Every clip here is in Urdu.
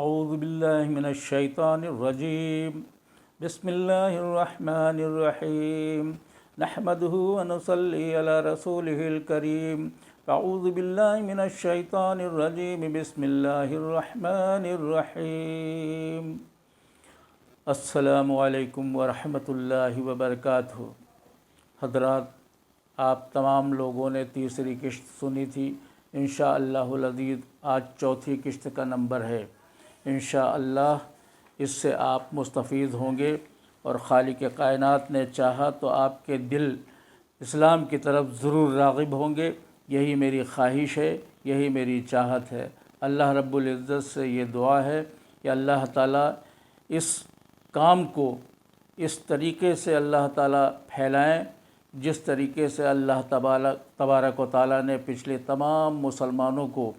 اعوذ باللہ من الشیطان الرجیم بسم اللہ الرحمن الرحیم نحمدہ ونصلی علی رسولہ الکریم اعوذ باللہ من الشیطان الرجیم بسم اللہ الرحمن الرحیم السلام علیکم ورحمۃ اللہ وبرکاتہ۔ حضرات، آپ تمام لوگوں نے تیسری قسط سنی تھی۔ انشاءاللہ العزیز آج چوتھی قسط کا نمبر ہے۔ انشاءاللہ اس سے آپ مستفید ہوں گے، اور خالق کائنات نے چاہا تو آپ کے دل اسلام کی طرف ضرور راغب ہوں گے۔ یہی میری خواہش ہے، یہی میری چاہت ہے۔ اللہ رب العزت سے یہ دعا ہے کہ اللہ تعالیٰ اس کام کو اس طریقے سے اللہ تعالیٰ پھیلائیں جس طریقے سے اللہ تبارک و تعالیٰ نے پچھلے تمام مسلمانوں کو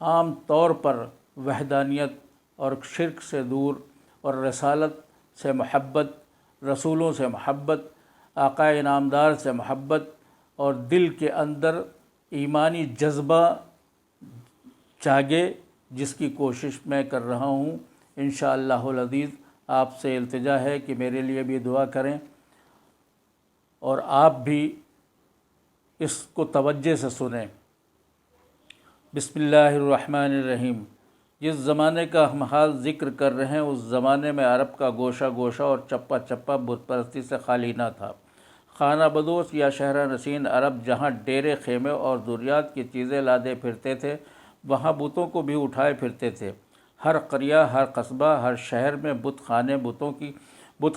عام طور پر وحدانیت اور شرک سے دور اور رسالت سے محبت، رسولوں سے محبت، آقا انعامدار سے محبت اور دل کے اندر ایمانی جذبہ جاگے، جس کی کوشش میں کر رہا ہوں۔ انشاءاللہ العزیز آپ سے التجا ہے کہ میرے لیے بھی دعا کریں، اور آپ بھی اس کو توجہ سے سنیں۔ بسم اللہ الرحمن الرحیم۔ جس زمانے کا ہم حال ذکر کر رہے ہیں، اس زمانے میں عرب کا گوشہ گوشہ اور چپا چپا بت پرستی سے خالی نہ تھا۔ خانہ بدوش یا شہر نشین عرب جہاں ڈیرے، خیمے اور ضروریات کی چیزیں لادے پھرتے تھے، وہاں بتوں کو بھی اٹھائے پھرتے تھے۔ ہر قریہ، ہر قصبہ، ہر شہر میں بت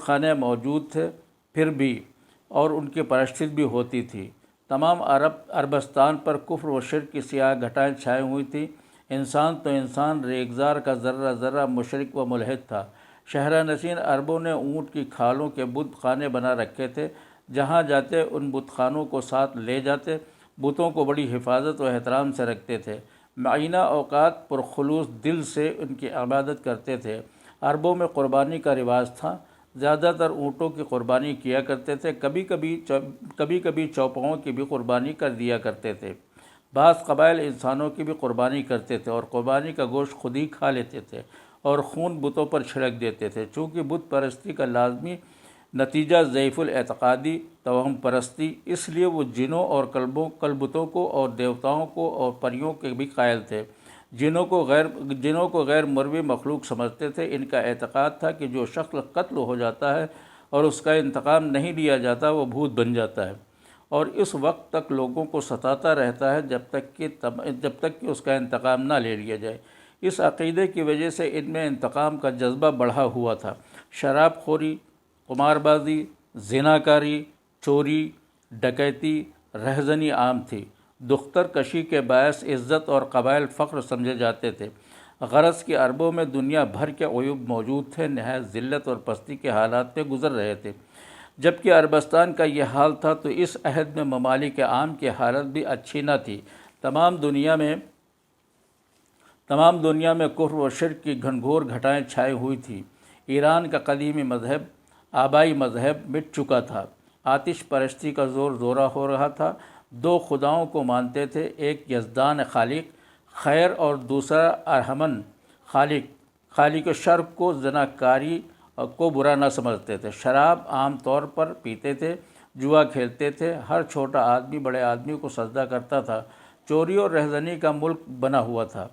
خانے موجود تھے پھر بھی، اور ان کی پرستش بھی ہوتی تھی۔ تمام عربستان پر کفر و شرک کی سیاہ گھٹائیں چھائی ہوئی تھیں۔ انسان تو انسان ریگزار کا ذرہ ذرہ مشرک و ملحد تھا۔ شہر نشین عربوں نے اونٹ کی کھالوں کے بت خانے بنا رکھے تھے۔ جہاں جاتے ان بت خانوں کو ساتھ لے جاتے، بتوں کو بڑی حفاظت و احترام سے رکھتے تھے۔ معینہ اوقات پرخلوص دل سے ان کی عبادت کرتے تھے۔ عربوں میں قربانی کا رواج تھا۔ زیادہ تر اونٹوں کی قربانی کیا کرتے تھے، کبھی کبھی چوپاؤں کی بھی قربانی کر دیا کرتے تھے۔ بعض قبائل انسانوں کی بھی قربانی کرتے تھے، اور قربانی کا گوشت خود ہی کھا لیتے تھے اور خون بتوں پر چھڑک دیتے تھے۔ چونکہ بت پرستی کا لازمی نتیجہ ضعیف الاعتقادی توہم پرستی، اس لیے وہ جنوں اور کلبتوں کو اور دیوتاؤں کو اور پریوں کے بھی قائل تھے۔ جنوں کو غیر مروی مخلوق سمجھتے تھے۔ ان کا اعتقاد تھا کہ جو شخص قتل ہو جاتا ہے اور اس کا انتقام نہیں لیا جاتا، وہ بھوت بن جاتا ہے، اور اس وقت تک لوگوں کو ستاتا رہتا ہے جب تک کہ اس کا انتقام نہ لے لیا جائے۔ اس عقیدے کی وجہ سے ان میں انتقام کا جذبہ بڑھا ہوا تھا۔ شراب خوری، قمار بازی، زناکاری، چوری، ڈکیتی، رہزنی عام تھی۔ دختر کشی کے باعث عزت اور قبائل فخر سمجھے جاتے تھے۔ غرض کہ عربوں میں دنیا بھر کے عیوب موجود تھے، نہایت ذلت اور پستی کے حالات پہ گزر رہے تھے۔ جبکہ عربستان کا یہ حال تھا تو اس عہد میں ممالک عام کی حالت بھی اچھی نہ تھی۔ تمام دنیا میں کفر و شرک کی گھنگھور گھٹائیں چھائی ہوئی تھی۔ ایران کا قدیمی مذہب، آبائی مذہب مٹ چکا تھا۔ آتش پرستی کا زور زورہ ہو رہا تھا۔ دو خداؤں کو مانتے تھے، ایک یزدان خالق خیر اور دوسرا ارحمن خالق شر کو زناکاری کو برا نہ سمجھتے تھے۔ شراب عام طور پر پیتے تھے، جوا کھیلتے تھے۔ ہر چھوٹا آدمی بڑے آدمی کو سجدہ کرتا تھا۔ چوری اور رہزنی کا ملک بنا ہوا تھا۔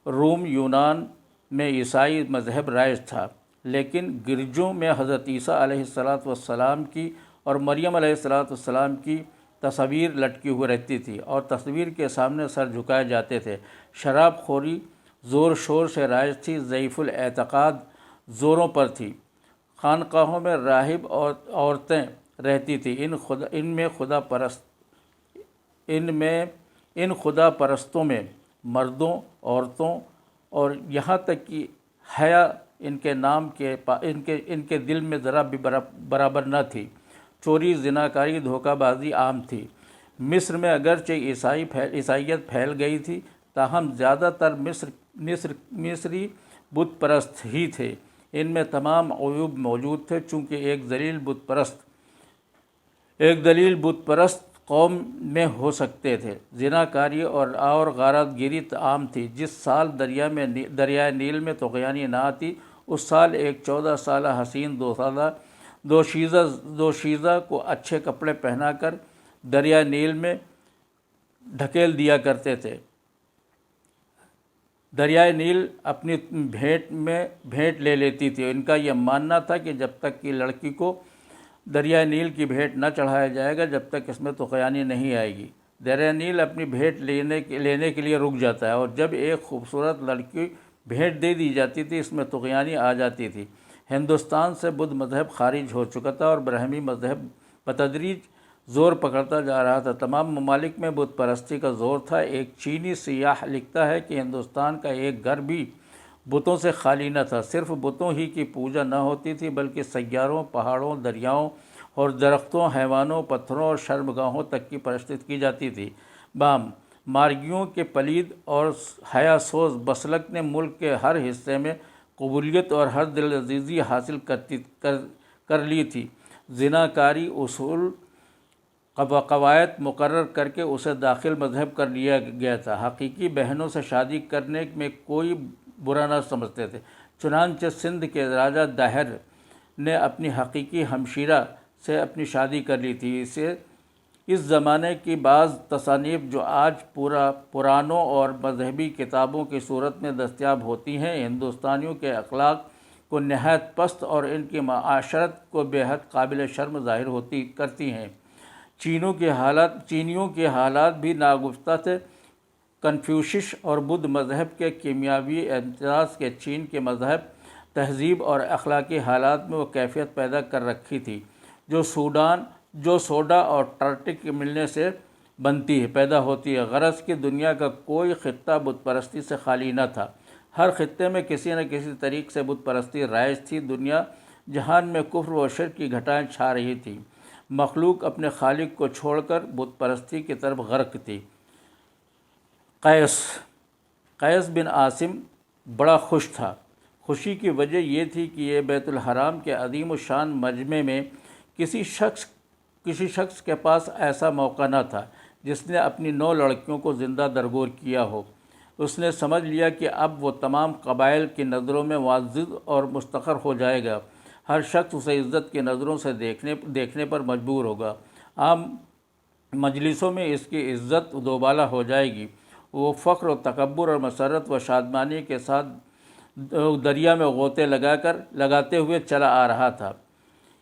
روم یونان میں عیسائی مذہب رائج تھا، لیکن گرجوں میں حضرت عیسیٰ علیہ السلام کی اور مریم علیہ السلام کی تصاویر لٹکی ہوئی رہتی تھی، اور تصویر کے سامنے سر جھکائے جاتے تھے۔ شراب خوری زور شور سے رائج تھی، ضعیف الاعتقاد زوروں پر تھی۔ خانقاہوں میں راہب اور عورتیں رہتی تھیں۔ ان خدا پرستوں میں مردوں، عورتوں اور یہاں تک کہ حیا ان کے دل میں ذرا بھی برابر نہ تھی۔ چوری، زناکاری، دھوکہ بازی عام تھی۔ مصر میں اگرچہ عیسائیت پھیل گئی تھی، تاہم زیادہ تر مصری بت پرست ہی تھے۔ ان میں تمام عیوب موجود تھے، چونکہ ایک ذلیل بت پرست قوم میں ہو سکتے تھے۔ زناکاری اور غارت گیری عام تھی۔ جس سال دریائے نیل میں طغیانی نہ آتی، اس سال ایک 14 سالہ حسین دوشیزہ کو اچھے کپڑے پہنا کر دریائے نیل میں ڈھکیل دیا کرتے تھے۔ دریائے نیل اپنی بھیٹ لے لیتی تھی۔ ان کا یہ ماننا تھا کہ جب تک کہ لڑکی کو دریائے نیل کی بھیٹ نہ چڑھایا جائے گا، جب تک اس میں طغیانی نہیں آئے گی۔ دریائے نیل اپنی بھیٹ لینے کے لیے رک جاتا ہے، اور جب ایک خوبصورت لڑکی بھیٹ دے دی جاتی تھی، اس میں طغیانی آ جاتی تھی۔ ہندوستان سے بدھ مذہب خارج ہو چکا تھا اور برہمی مذہب بتدریج زور پکڑتا جا رہا تھا۔ تمام ممالک میں بت پرستی کا زور تھا۔ ایک چینی سیاح لکھتا ہے کہ ہندوستان کا ایک گھر بھی بتوں سے خالی نہ تھا۔ صرف بتوں ہی کی پوجا نہ ہوتی تھی، بلکہ سیاروں، پہاڑوں، دریاؤں اور درختوں، حیوانوں، پتھروں اور شرمگاہوں تک کی پرست کی جاتی تھی۔ مارگیوں کے پلید اور حیا سوز مسلک نے ملک کے ہر حصے میں قبولیت اور ہر دل عزیزی حاصل کر لی تھی۔ زناکاری اصول قواعد مقرر کر کے اسے داخل مذہب کر لیا گیا تھا۔ حقیقی بہنوں سے شادی کرنے میں کوئی برا نہ سمجھتے تھے۔ چنانچہ سندھ کے راجہ داہر نے اپنی حقیقی ہمشیرہ سے اپنی شادی کر لی تھی۔ اس زمانے کی بعض تصانیف جو آج پرانوں اور مذہبی کتابوں کی صورت میں دستیاب ہوتی ہیں، ہندوستانیوں کے اخلاق کو نہایت پست اور ان کی معاشرت کو بے حد قابل شرم ظاہر کرتی ہیں۔ چینیوں کے حالات بھی ناگفتہ تھے۔ کنفیوشس اور بدھ مذہب کے کیمیاوی امتزاج کے چین کے مذہب، تہذیب اور اخلاقی حالات میں وہ کیفیت پیدا کر رکھی تھی جو سوڈا اور ٹارٹک کے ملنے سے پیدا ہوتی ہے۔ غرض کہ دنیا کا کوئی خطہ بت پرستی سے خالی نہ تھا۔ ہر خطے میں کسی نہ کسی طریق سے بت پرستی رائج تھی۔ دنیا جہان میں کفر و شرک کی گھٹائیں چھا رہی تھی۔ مخلوق اپنے خالق کو چھوڑ کر بت پرستی کی طرف غرق تھی۔ قیس بن عاصم بڑا خوش تھا۔ خوشی کی وجہ یہ تھی کہ یہ بیت الحرام کے عظیم الشان مجمع میں کسی شخص کے پاس ایسا موقع نہ تھا جس نے اپنی 9 لڑکیوں کو زندہ درگور کیا ہو۔ اس نے سمجھ لیا کہ اب وہ تمام قبائل کی نظروں میں معزز اور مستقر ہو جائے گا۔ ہر شخص اسے عزت کی نظروں سے دیکھنے پر مجبور ہوگا۔ عام مجلسوں میں اس کی عزت دوبالا ہو جائے گی۔ وہ فخر و تکبر اور مسرت و شادمانی کے ساتھ دریا میں غوطے لگاتے ہوئے چلا آ رہا تھا۔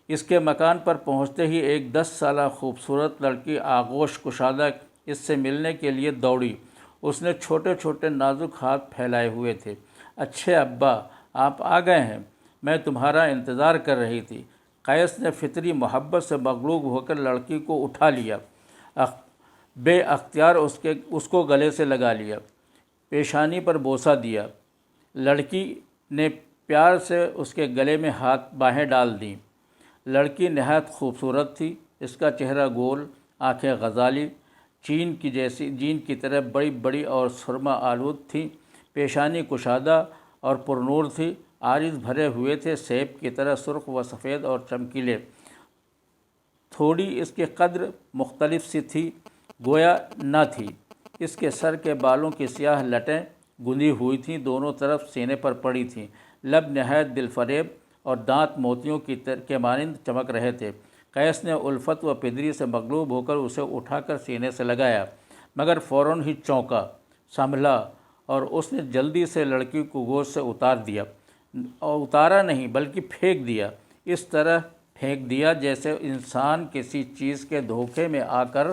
اس کے مکان پر پہنچتے ہی ایک 10 سالہ خوبصورت لڑکی آغوش کشادہ اس سے ملنے کے لیے دوڑی۔ اس نے چھوٹے چھوٹے نازک ہاتھ پھیلائے ہوئے تھے۔ اچھے ابا، آپ آ گئے ہیں، میں تمہارا انتظار کر رہی تھی۔ قیس نے فطری محبت سے مغلوب ہو کر لڑکی کو اٹھا لیا، بے اختیار اس کو گلے سے لگا لیا، پیشانی پر بوسہ دیا۔ لڑکی نے پیار سے اس کے گلے میں باہیں ڈال دیں۔ لڑکی نہایت خوبصورت تھی۔ اس کا چہرہ گول، آنکھیں غزالی، جین کی طرح بڑی بڑی اور سرما آلود تھیں۔ پیشانی کشادہ اور پرنور تھی، عارض بھرے ہوئے تھے، سیب کی طرح سرخ و سفید اور چمکیلے۔ تھوڑی اس کی قدر مختلف سی تھی، گویا نہ تھی۔ اس کے سر کے بالوں کی سیاہ لٹیں گندھی ہوئی تھیں، دونوں طرف سینے پر پڑی تھیں۔ لب نہایت دل فریب اور دانت موتیوں کے مانند چمک رہے تھے۔ قیس نے الفت و پدری سے مغلوب ہو کر اسے اٹھا کر سینے سے لگایا، مگر فوراً ہی چونکا، سنبھلا اور اس نے جلدی سے لڑکی کو گود سے اتارا نہیں بلکہ پھینک دیا۔ اس طرح پھینک دیا جیسے انسان کسی چیز کے دھوکے میں آ کر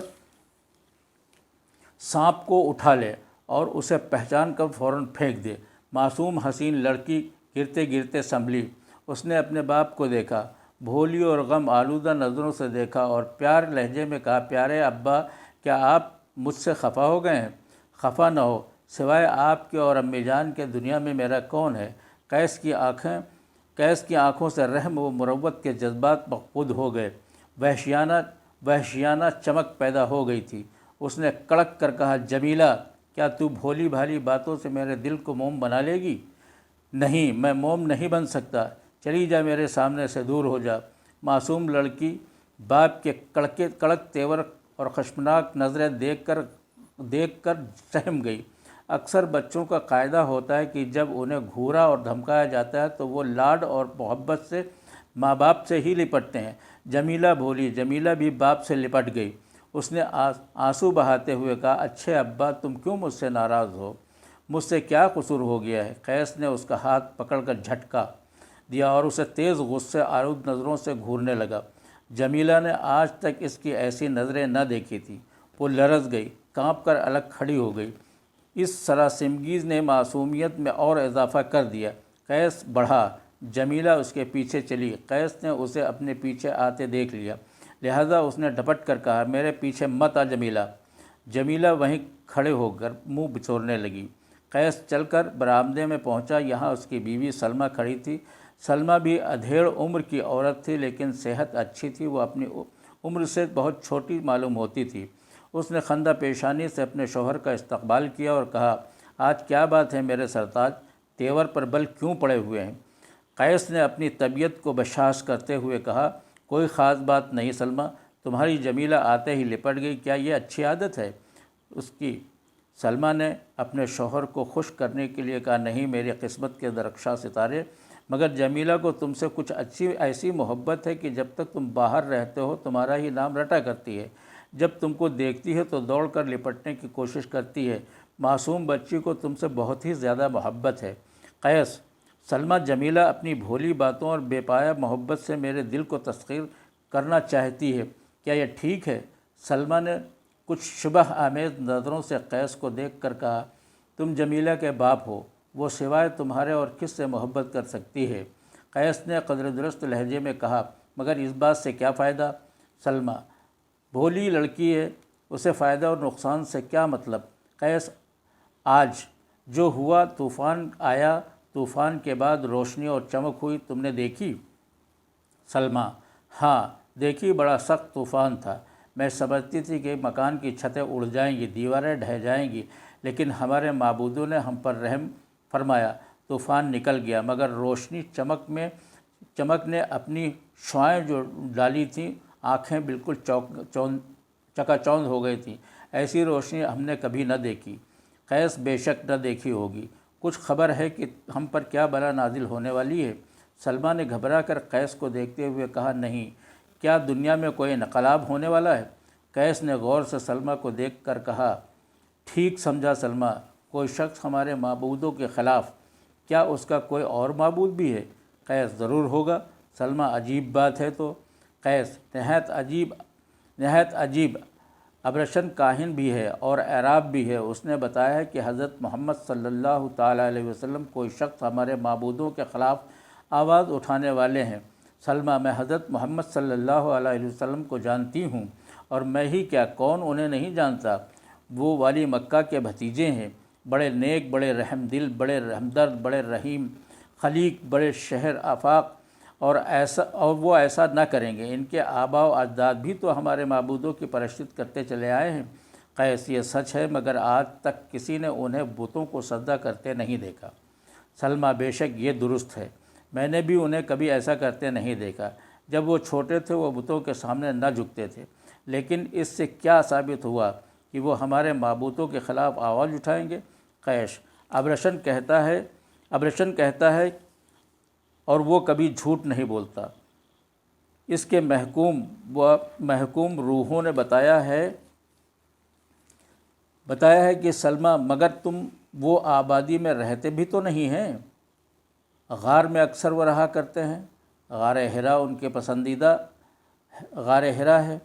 سانپ کو اٹھا لے اور اسے پہچان کر فوراً پھینک دے۔ معصوم حسین لڑکی گرتے گرتے سنبھلی۔ اس نے اپنے باپ کو دیکھا، بھولی اور غم آلودہ نظروں سے دیکھا اور پیار لہجے میں کہا، پیارے ابا، کیا آپ مجھ سے خفا ہو گئے ہیں؟ خفا نہ ہو، سوائے آپ کے اور امی جان کے دنیا میں میرا کون ہے؟ قیس کی آنکھوں سے رحم و مروت کے جذبات مفقود ہو گئے، وحشیانہ چمک پیدا ہو گئی تھی۔ اس نے کڑک کر کہا، جمیلہ، کیا تو بھولی بھالی باتوں سے میرے دل کو موم بنا لے گی؟ نہیں، میں موم نہیں بن سکتا، چلی جا، میرے سامنے سے دور ہو جا۔ معصوم لڑکی باپ کے کڑک تیور اور خشمناک نظریں دیکھ کر سہم گئی۔ اکثر بچوں کا قاعدہ ہوتا ہے کہ جب انہیں گھورا اور دھمکایا جاتا ہے تو وہ لاڈ اور محبت سے ماں باپ سے ہی لپٹتے ہیں۔ جمیلہ بولی۔ جمیلہ بھی باپ سے لپٹ گئی۔ اس نے آنسو بہاتے ہوئے کہا، اچھے ابا، تم کیوں مجھ سے ناراض ہو؟ مجھ سے کیا قصور ہو گیا ہے؟ قیس نے اس کا ہاتھ پکڑ کر جھٹکا دیا اور اسے تیز غصے آلود نظروں سے گھورنے لگا۔ جمیلہ نے آج تک اس کی ایسی نظریں نہ دیکھی تھی۔ وہ لرز گئی، کانپ کر الگ کھڑی ہو گئی۔ اس سراسیمگی نے معصومیت میں اور اضافہ کر دیا۔ قیس بڑھا، جمیلہ اس کے پیچھے چلی۔ قیس نے اسے اپنے پیچھے آتے دیکھ لیا، لہذا اس نے ڈپٹ کر کہا، میرے پیچھے مت آ جمیلہ۔ جمیلہ وہیں کھڑے ہو کر منہ بچھوڑنے لگی۔ قیس چل کر برآمدے میں پہنچا، یہاں اس کی بیوی سلمیٰ کھڑی تھی۔ سلمیٰ بھی ادھیڑ عمر کی عورت تھی، لیکن صحت اچھی تھی۔ وہ اپنی عمر سے بہت چھوٹی معلوم ہوتی تھی۔ اس نے خندہ پیشانی سے اپنے شوہر کا استقبال کیا اور کہا، آج کیا بات ہے میرے سرتاج؟ تیور پر بل کیوں پڑے ہوئے ہیں؟ قیس نے اپنی طبیعت کو بشاش کرتے ہوئے کہا، کوئی خاص بات نہیں سلمیٰ، تمہاری جمیلہ آتے ہی لپٹ گئی، کیا یہ اچھی عادت ہے اس کی؟ سلمیٰ نے اپنے شوہر کو خوش کرنے کے لیے کہا، نہیں میری قسمت کے درخشاں ستارے، مگر جمیلہ کو تم سے کچھ ایسی محبت ہے کہ جب تک تم باہر رہتے ہو تمہارا ہی نام رٹا کرتی ہے، جب تم کو دیکھتی ہے تو دوڑ کر لپٹنے کی کوشش کرتی ہے۔ معصوم بچی کو تم سے بہت ہی زیادہ محبت ہے۔ قیس، سلمیٰ جمیلہ اپنی بھولی باتوں اور بے پایہ محبت سے میرے دل کو تسخیر کرنا چاہتی ہے، کیا یہ ٹھیک ہے؟ سلمیٰ نے کچھ شبہ آمیز نظروں سے قیس کو دیکھ کر کہا، تم جمیلہ کے باپ ہو، وہ سوائے تمہارے اور کس سے محبت کر سکتی ہے؟ قیس نے قدر درست لہجے میں کہا، مگر اس بات سے کیا فائدہ؟ سلمیٰ بھولی لڑکی ہے، اسے فائدہ اور نقصان سے کیا مطلب؟ قیس، آج جو ہوا، طوفان آیا، طوفان کے بعد روشنی اور چمک ہوئی، تم نے دیکھی؟ سلمیٰ، ہاں دیکھی، بڑا سخت طوفان تھا۔ میں سمجھتی تھی کہ مکان کی چھتیں اڑ جائیں گی، دیواریں ڈھہ جائیں گی، لیکن ہمارے معبودوں نے ہم پر رحم فرمایا، طوفان نکل گیا، مگر روشنی چمک نے اپنی شعاعیں جو ڈالی تھیں، آنکھیں بالکل چکا چوندھ ہو گئی تھیں۔ ایسی روشنی ہم نے کبھی نہ دیکھی۔ قیس، بے شک نہ دیکھی ہوگی۔ کچھ خبر ہے کہ ہم پر کیا بلا نازل ہونے والی ہے؟ سلمیٰ نے گھبرا کر قیس کو دیکھتے ہوئے کہا، نہیں، کیا دنیا میں کوئی انقلاب ہونے والا ہے؟ قیس نے غور سے سلمیٰ کو دیکھ کر کہا، ٹھیک سمجھا سلمیٰ، کوئی شخص ہمارے معبودوں کے خلاف؟ کیا اس کا کوئی اور معبود بھی ہے؟ قیس، ضرور ہوگا۔ سلمیٰ، عجیب بات ہے تو۔ قیس، نہایت عجیب۔ ابرشن کاہن بھی ہے اور عراب بھی ہے، اس نے بتایا ہے کہ حضرت محمد صلی اللہ تعالیٰ علیہ وسلم کوئی شخص ہمارے معبودوں کے خلاف آواز اٹھانے والے ہیں۔ سلمیٰ، میں حضرت محمد صلی اللہ علیہ وسلم کو جانتی ہوں، اور میں ہی کیا، کون انہیں نہیں جانتا؟ وہ والی مکہ کے بھتیجے ہیں، بڑے نیک، بڑے رحم دل، بڑے ہمدرد، بڑے رحیم خلیق، بڑے شہر آفاق، اور وہ ایسا نہ کریں گے۔ ان کے آباء و اجداد بھی تو ہمارے معبودوں کی پرستش کرتے چلے آئے ہیں۔ قیس، یہ سچ ہے، مگر آج تک کسی نے انہیں بتوں کو سجدہ کرتے نہیں دیکھا۔ سلمیٰ، بے شک یہ درست ہے، میں نے بھی انہیں کبھی ایسا کرتے نہیں دیکھا۔ جب وہ چھوٹے تھے وہ بتوں کے سامنے نہ جھکتے تھے، لیکن اس سے کیا ثابت ہوا کہ وہ ہمارے معبودوں کے خلاف آواز اٹھائیں گے؟ قیس، ابرشن کہتا ہے اور وہ کبھی جھوٹ نہیں بولتا۔ اس کے محکوم روحوں نے بتایا ہے کہ سلمیٰ، مگر تم وہ آبادی میں رہتے بھی تو نہیں ہیں؟ غار میں اکثر وہ رہا کرتے ہیں۔ غار حرا ان کے پسندیدہ غار حرا ہے۔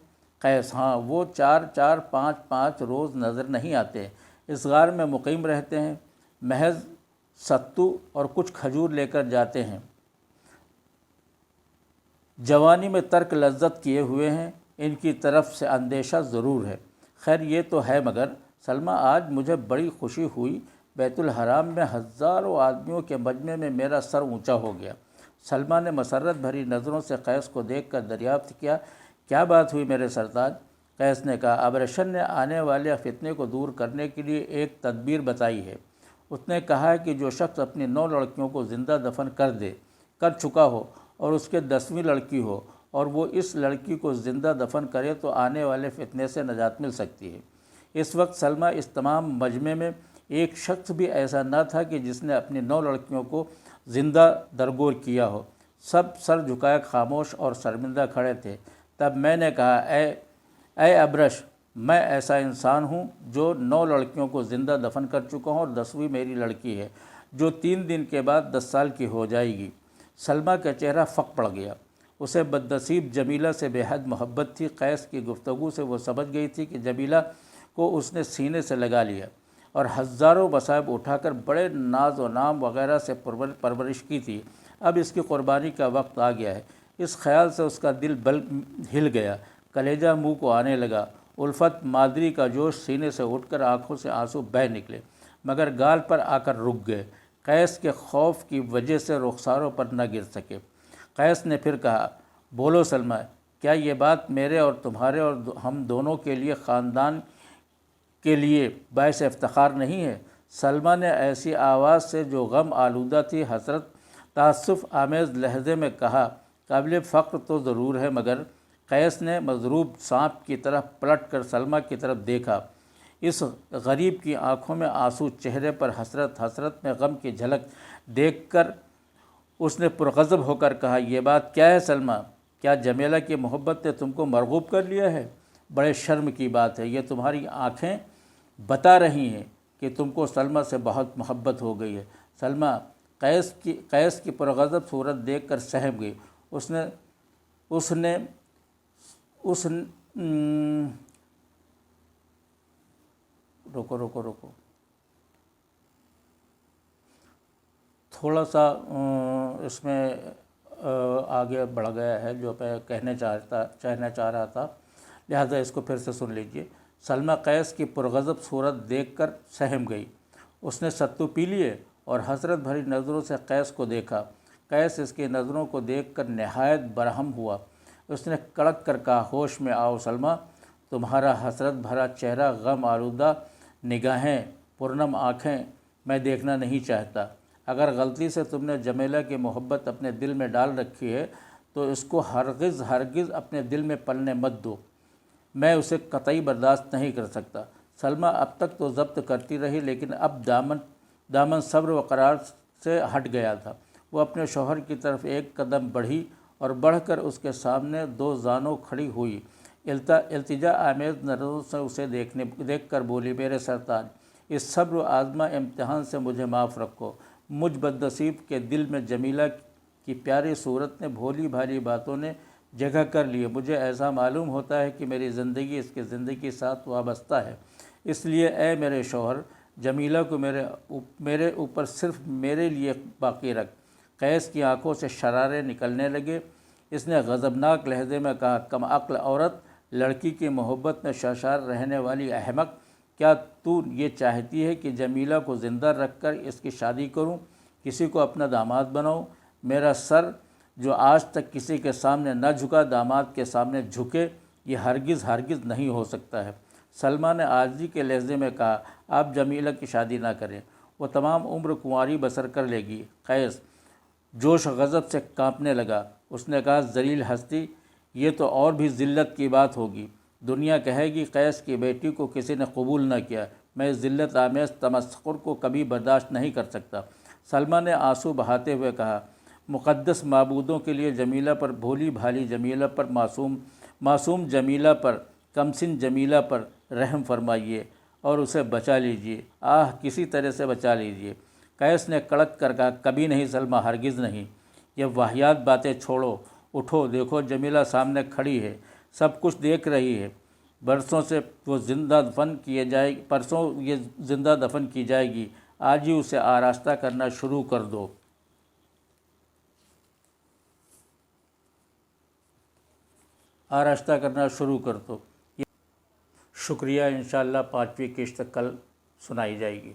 قیس، ہاں، وہ 4 5 روز نظر نہیں آتے، اس غار میں مقیم رہتے ہیں، محض ستو اور کچھ کھجور لے کر جاتے ہیں۔ جوانی میں ترک لذت کیے ہوئے ہیں، ان کی طرف سے اندیشہ ضرور ہے۔ خیر یہ تو ہے، مگر سلمیٰ، آج مجھے بڑی خوشی ہوئی، بیت الحرام میں ہزاروں آدمیوں کے مجمع میں میرا سر اونچا ہو گیا۔ سلمیٰ نے مسرت بھری نظروں سے قیس کو دیکھ کر دریافت کیا، کیا بات ہوئی میرے سرتاج؟ قیس نے کہا، ابرشن نے آنے والے فتنے کو دور کرنے کے لیے ایک تدبیر بتائی ہے۔ اس نے کہا ہے کہ جو شخص اپنی 9 لڑکیوں کو زندہ دفن کر چکا ہو اور اس کے 10ویں لڑکی ہو اور وہ اس لڑکی کو زندہ دفن کرے تو آنے والے فتنے سے نجات مل سکتی ہے۔ اس وقت سلمہ اس تمام مجمع میں ایک شخص بھی ایسا نہ تھا کہ جس نے اپنی 9 لڑکیوں کو زندہ درگور کیا ہو۔ سب سر جھکائے خاموش اور شرمندہ کھڑے تھے۔ تب میں نے کہا، اے ابرش، میں ایسا انسان ہوں جو 9 لڑکیوں کو زندہ دفن کر چکا ہوں اور 10ویں میری لڑکی ہے جو 3 دن کے بعد 10 سال کی ہو جائے گی۔ سلمہ کا چہرہ فک پڑ گیا۔ اسے بدنصیب جمیلہ سے بے حد محبت تھی۔ قیس کی گفتگو سے وہ سمجھ گئی تھی کہ جمیلہ کو اس نے سینے سے لگا لیا اور ہزاروں مصائب اٹھا کر بڑے ناز و نام وغیرہ سے پرورش کی تھی۔ اب اس کی قربانی کا وقت آ گیا ہے۔ اس خیال سے اس کا دل ہل گیا، کلیجہ منہ کو آنے لگا۔ الفت، مادری کا جوش سینے سے اٹھ کر آنکھوں سے آنسو بہہ نکلے، مگر گال پر آ کر رک گئے۔ قیس کے خوف کی وجہ سے رخساروں پر نہ گر سکے۔ قیس نے پھر کہا، بولو سلمہ، کیا یہ بات میرے اور تمہارے اور ہم دونوں کے لیے، خاندان کے لیے باعث افتخار نہیں ہے؟ سلمہ نے ایسی آواز سے جو غم آلودہ تھی، حسرت تاسف آمیز لہجے میں کہا، قابل فخر تو ضرور ہے مگر۔ قیس نے مضروب سانپ کی طرح پلٹ کر سلمہ کی طرف دیکھا۔ اس غریب کی آنکھوں میں آنسو، چہرے پر حسرت میں غم کی جھلک دیکھ کر اس نے پرغضب ہو کر کہا، یہ بات کیا ہے سلمہ؟ کیا جمیلہ کی محبت نے تم کو مرغوب کر لیا ہے؟ بڑے شرم کی بات ہے، یہ تمہاری آنکھیں بتا رہی ہیں کہ تم کو سلمہ سے بہت محبت ہو گئی ہے۔ سلمہ قیس کی پرغضب صورت دیکھ کر سہم گئی۔ رکو تھوڑا سا اس میں آگے بڑھ گیا ہے جو میں کہنا چاہ رہا تھا، لہذا اس کو پھر سے سن لیجئے۔ سلمہ قیس کی پرغضب صورت دیکھ کر سہم گئی۔ اس نے ستو پی لیے اور حسرت بھری نظروں سے قیس کو دیکھا۔ قیس اس کی نظروں کو دیکھ کر نہایت برہم ہوا۔ اس نے کڑک کر کہا، ہوش میں آؤ سلمہ، تمہارا حسرت بھرا چہرہ، غم آلودہ نگاہیں، پرنم آنکھیں میں دیکھنا نہیں چاہتا۔ اگر غلطی سے تم نے جمیلہ کی محبت اپنے دل میں ڈال رکھی ہے تو اس کو ہرگز اپنے دل میں پلنے مت دو۔ میں اسے قطعی برداشت نہیں کر سکتا۔ سلمہ اب تک تو ضبط کرتی رہی، لیکن اب دامن صبر و قرار سے ہٹ گیا تھا۔ وہ اپنے شوہر کی طرف ایک قدم بڑھی اور بڑھ کر اس کے سامنے 2 زانوں کھڑی ہوئی، التجا آمیز نظروں سے اسے دیکھ کر بولی، میرے سرتاج، اس صبر و آزما امتحان سے مجھے معاف رکھو۔ مجھ بدنصیب کے دل میں جمیلہ کی پیاری صورت نے، بھولی بھالی باتوں نے جگہ کر لی۔ مجھے ایسا معلوم ہوتا ہے کہ میری زندگی اس کی زندگی کے ساتھ وابستہ ہے، اس لیے اے میرے شوہر، جمیلہ کو میرے اوپر صرف میرے لیے باقی رکھ۔ قیس کی آنکھوں سے شرارے نکلنے لگے۔ اس نے غضبناک لہجے میں کہا، کم عقل عورت، لڑکی کی محبت میں سرشار رہنے والی احمق، کیا تو یہ چاہتی ہے کہ جمیلہ کو زندہ رکھ کر اس کی شادی کروں، کسی کو اپنا داماد بناؤں؟ میرا سر جو آج تک کسی کے سامنے نہ جھکا، داماد کے سامنے جھکے، یہ ہرگز نہیں ہو سکتا ہے۔ سلمہ نے عاجزی کے لہجے میں کہا، آپ جمیلہ کی شادی نہ کریں، وہ تمام عمر کنواری بسر کر لے گی۔ قیس جوش غضب سے کانپنے لگا۔ اس نے کہا، ذلیل ہستی، یہ تو اور بھی ذلت کی بات ہوگی۔ دنیا کہے گی قیس کی بیٹی کو کسی نے قبول نہ کیا۔ میں اس ذلت آمیز تمسخر کو کبھی برداشت نہیں کر سکتا۔ سلمہ نے آنسو بہاتے ہوئے کہا، مقدس معبودوں کے لیے جمیلہ پر، بھولی بھالی جمیلہ پر، معصوم جمیلہ پر، کمسن جمیلہ پر رحم فرمائیے اور اسے بچا لیجیے، کسی طرح سے بچا لیجیے۔ قیس نے کڑک کر کہا، کبھی نہیں سلمہ، ہرگز نہیں۔ یہ واہیات باتیں چھوڑو، اٹھو، دیکھو جمیلہ سامنے کھڑی ہے، سب کچھ دیکھ رہی ہے۔ پرسوں یہ زندہ دفن کی جائے گی، آج ہی اسے آراستہ کرنا شروع کر دو۔ شکریہ۔ انشاءاللہ 5ویں قسط کل سنائی جائے گی۔